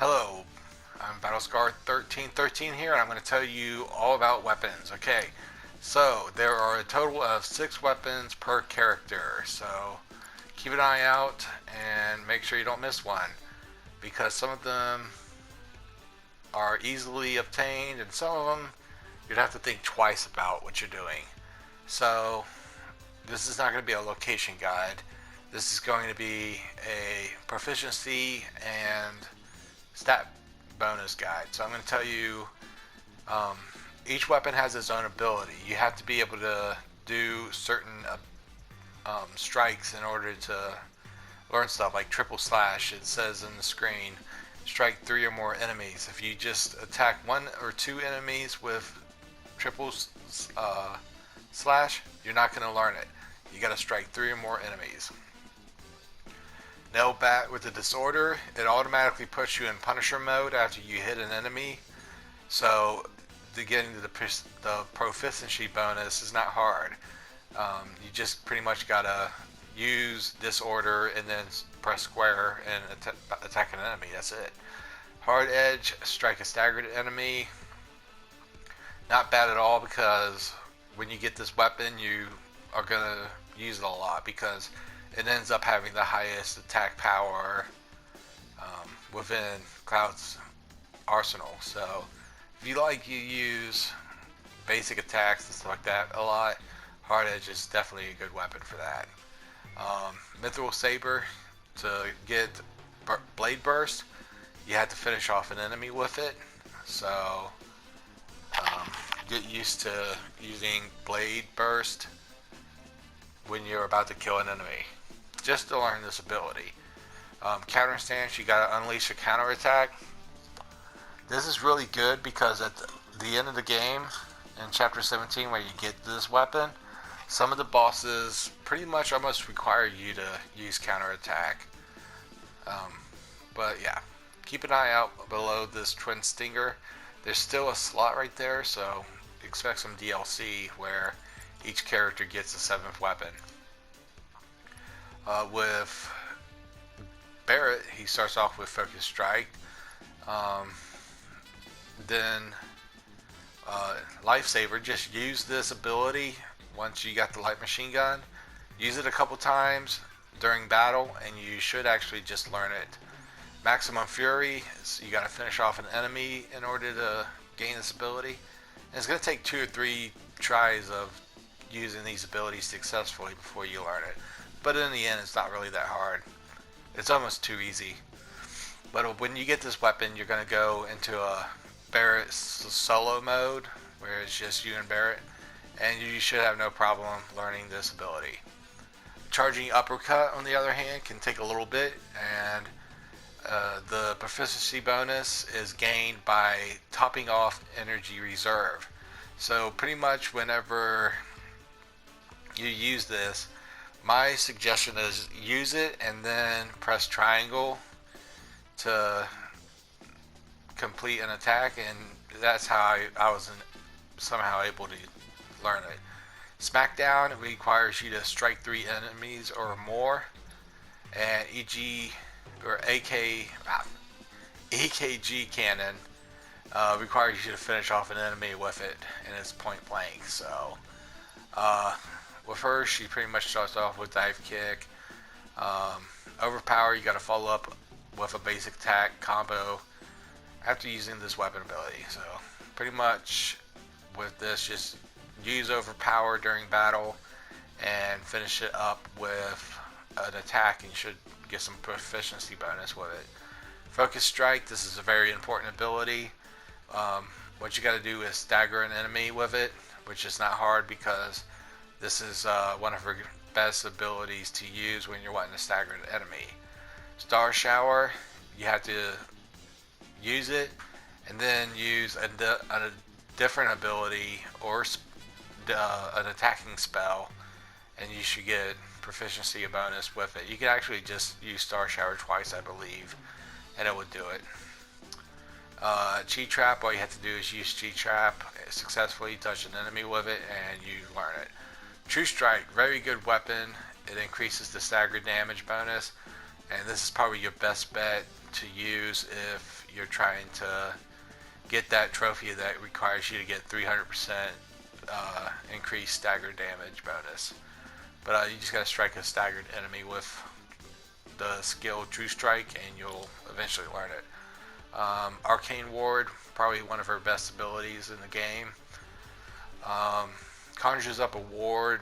Hello, I'm Battlescar1313 here, and I'm going to tell you all about weapons. Okay, so there are a total of 6 weapons per character, so keep an eye out and make sure you don't miss one, because some of them are easily obtained, and some of them you'd have to think twice about what you're doing. So, this is not going to be a location guide. This is going to be a proficiency and stat bonus guide. So I'm going to tell you um, each weapon has its own ability. You have to be able to do certain strikes in order to learn stuff like triple slash. It says in the screen, strike 3 or more enemies. If you just attack 1 or 2 enemies with triple slash, you're not going to learn it. You got to strike 3 or more enemies. Nail bat with the disorder, it automatically puts you in Punisher mode after you hit an enemy. So to get into the proficiency bonus is not hard. You just pretty much gotta use disorder and then press square and attack an enemy. That's it. Hard edge, strike a staggered enemy. Not bad at all, because when you get this weapon, you are gonna use it a lot because it ends up having the highest attack power within Cloud's arsenal. So if you use basic attacks and stuff like that a lot, Hard Edge is definitely a good weapon for that. Mithril Saber, to get Blade Burst, you have to finish off an enemy with it. So get used to using Blade Burst when you're about to kill an enemy, just to learn this ability. Counter stance, you gotta unleash a counter attack. This is really good because at the end of the game, in chapter 17, where you get this weapon, some of the bosses pretty much almost require you to use counter attack. But yeah, keep an eye out below this Twin Stinger. There's still a slot right there, so expect some DLC where each character gets a 7th weapon. With Barrett, he starts off with Focus Strike. Then Lifesaver, just use this ability once you got the light machine gun. Use it a couple times during battle and you should actually just learn it. Maximum Fury, you got to finish off an enemy in order to gain this ability. And it's going to take 2 or 3 tries of using these abilities successfully before you learn it. But in the end, it's not really that hard. It's almost too easy. But when you get this weapon, you're going to go into a Barrett solo mode, where it's just you and Barrett, and you should have no problem learning this ability. Charging Uppercut, on the other hand, can take a little bit, and the proficiency bonus is gained by topping off energy reserve. So pretty much whenever you use this, my suggestion is use it and then press triangle to complete an attack, and that's how I was somehow able to learn it. Smackdown requires you to strike 3 enemies or more, and EKG cannon requires you to finish off an enemy with it, and it's point blank. So with her, she pretty much starts off with dive kick. Overpower, you got to follow up with a basic attack combo after using this weapon ability. So pretty much with this, just use overpower during battle and finish it up with an attack, and you should get some proficiency bonus with it. Focus Strike, this is a very important ability. What you got to do is stagger an enemy with it, which is not hard because this is one of her best abilities to use when you're wanting to stagger an enemy. Star Shower, you have to use it and then use a different ability or an attacking spell, and you should get proficiency bonus with it. You can actually just use Star Shower twice, I believe, and it would do it. Cheat Trap, all you have to do is use Cheat Trap, successfully touch an enemy with it, and you learn it. True Strike, very good weapon. It increases the stagger damage bonus, and this is probably your best bet to use if you're trying to get that trophy that requires you to get 300% increased staggered damage bonus. But you just gotta strike a staggered enemy with the skill True Strike, and you'll eventually learn it. Arcane Ward, probably one of her best abilities in the game. Conjures up a ward.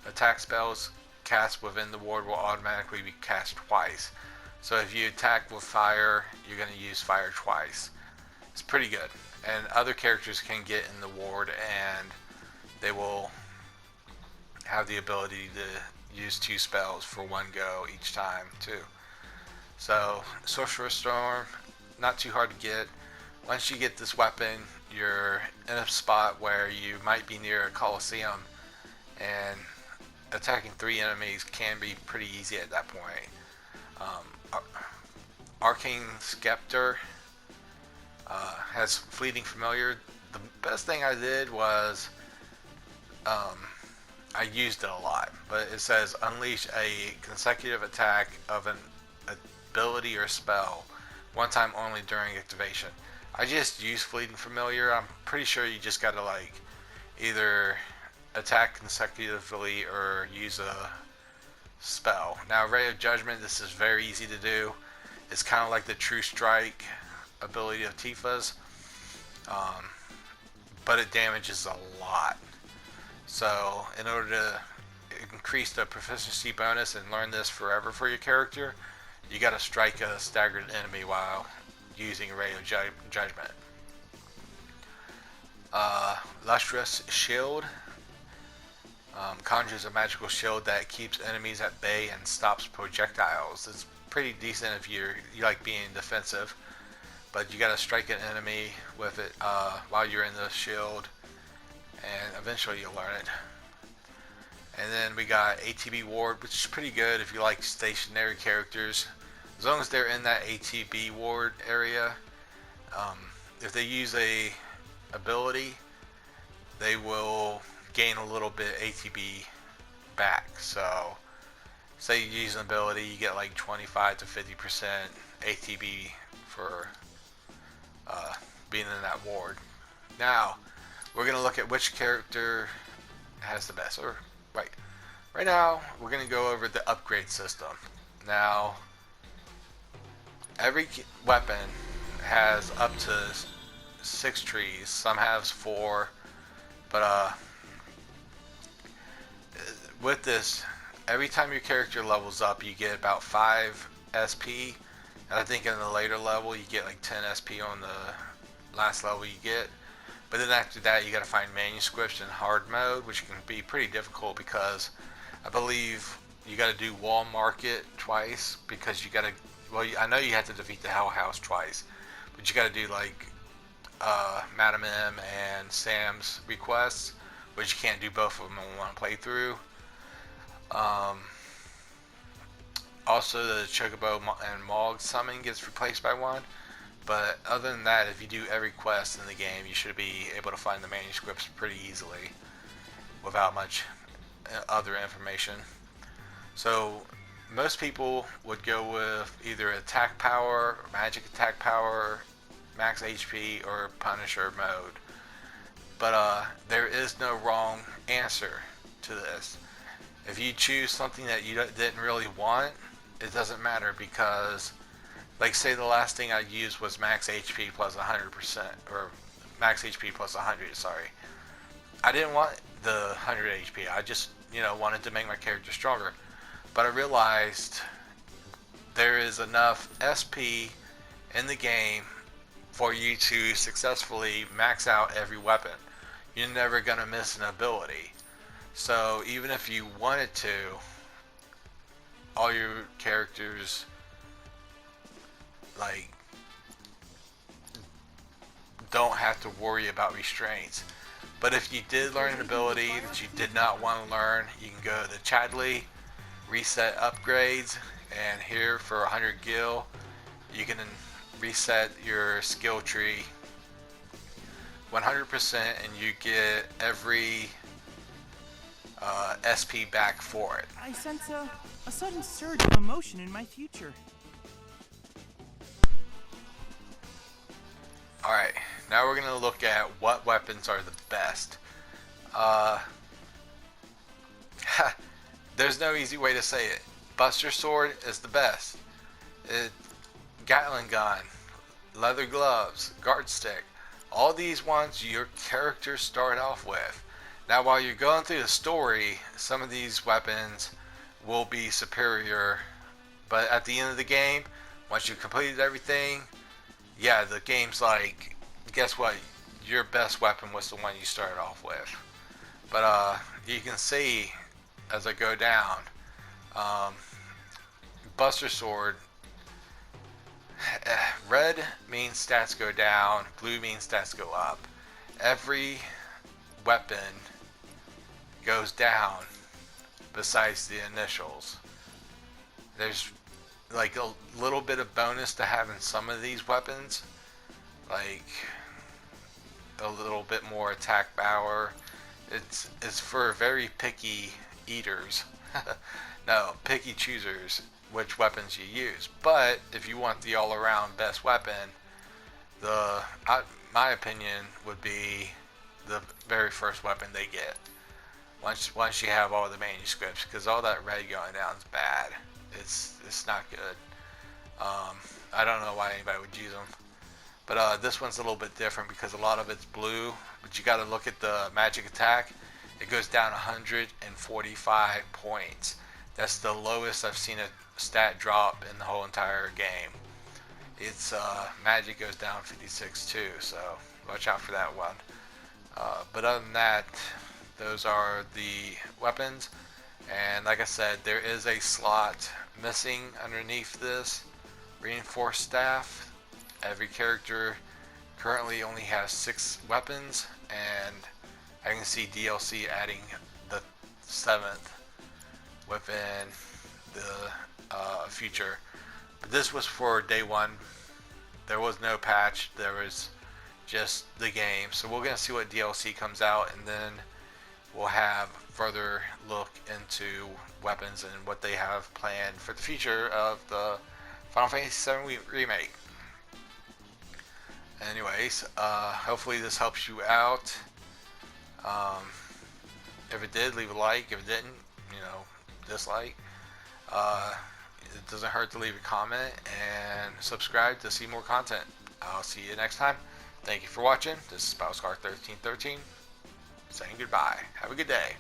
Attack spells cast within the ward will automatically be cast twice. So if you attack with fire, you're going to use fire twice. It's pretty good. And other characters can get in the ward, and they will have the ability to use 2 spells for 1 go each time too. So Sorcerer's Storm, not too hard to get. Once you get this weapon, you're in a spot where you might be near a coliseum, and attacking 3 enemies can be pretty easy at that point. Arcane Scepter has Fleeting Familiar. The best thing I did was I used it a lot, but it says unleash a consecutive attack of an ability or spell 1 time only during activation. I just use Fleeting Familiar. I'm pretty sure you just gotta like either attack consecutively or use a spell. Now Ray of Judgment, this is very easy to do. It's kind of like the True Strike ability of Tifa's, but it damages a lot. So in order to increase the proficiency bonus and learn this forever for your character, you gotta strike a staggered enemy while using Ray of Judgment. Lustrous Shield conjures a magical shield that keeps enemies at bay and stops projectiles. It's pretty decent if you like being defensive, but you gotta strike an enemy with it while you're in the shield, and eventually you'll learn it. And then we got ATB Ward, which is pretty good if you like stationary characters, as long as they're in that ATB Ward area. If they use a ability, they will gain a little bit ATB back. So say you use an ability, you get like 25 to 50% ATB for being in that ward. Now we're gonna look at which character has the best. Or right now we're gonna go over the upgrade system. Now every weapon has up to 6 trees. Some have 4, but with this, every time your character levels up, you get about 5 SP, and I think in the later level you get like 10 SP on the last level you get. But then after that, you got to find manuscripts in hard mode, which can be pretty difficult because I believe you got to do Wall Market twice, because you got to, well, I know you have to defeat the Hell House twice, but you got to do like Madam M and Sam's requests, which you can't do both of them in one playthrough. Also, the Chocobo and Mog summon gets replaced by one. But other than that, if you do every quest in the game, you should be able to find the manuscripts pretty easily without much other information. So most people would go with either attack power, magic attack power, max HP, or Punisher mode. But there is no wrong answer to this. If you choose something that you didn't really want, it doesn't matter, because like say the last thing I used was max HP plus 100%, or max HP plus 100, sorry. I didn't want the 100 HP, I just, wanted to make my character stronger. But I realized there is enough SP in the game for you to successfully max out every weapon. You're never gonna miss an ability. So even if you wanted to, all your characters don't have to worry about restraints. But if you did learn an ability that you did not want to learn, you can go to Chadley, reset upgrades, and here for 100 gil, you can reset your skill tree 100%, and you get every SP back for it. I sense a sudden surge of emotion in my future. Alright, now we're going to look at what weapons are the best. Uh, there's no easy way to say it. Buster Sword is the best. Gatling gun, leather gloves, guard stick. All these ones your character start off with. Now while you're going through the story, some of these weapons will be superior, but at the end of the game, once you've completed everything, yeah, the game's like, guess what? Your best weapon was the one you started off with. But you can see as I go down, um, Buster Sword, red means stats go down, blue means stats go up. Every weapon goes down besides the initials. There's like a little bit of bonus to having some of these weapons, like a little bit more attack power. It's for very picky eaters. No, picky choosers which weapons you use. But if you want the all-around best weapon, my opinion would be the very first weapon they get. Once you have all the manuscripts, because all that red going down is bad. It's not good. I don't know why anybody would use them. But this one's a little bit different because a lot of it's blue. But you got to look at the magic attack. It goes down 145 points. That's the lowest I've seen a stat drop in the whole entire game. Its magic goes down 56 too, so watch out for that one. But other than that, those are the weapons. And like I said, there is a slot missing underneath this reinforced staff. Every character currently only has 6 weapons, and I can see DLC adding the 7th within the future. But this was for day 1. There was no patch. There was just the game. So we're going to see what DLC comes out, and then we'll have further look into weapons and what they have planned for the future of the Final Fantasy VII Remake. Anyways, hopefully this helps you out. If it did, leave a like. If it didn't, dislike. It doesn't hurt to leave a comment and subscribe to see more content. I'll see you next time. Thank you for watching. This is Scar1313 saying goodbye. Have a good day.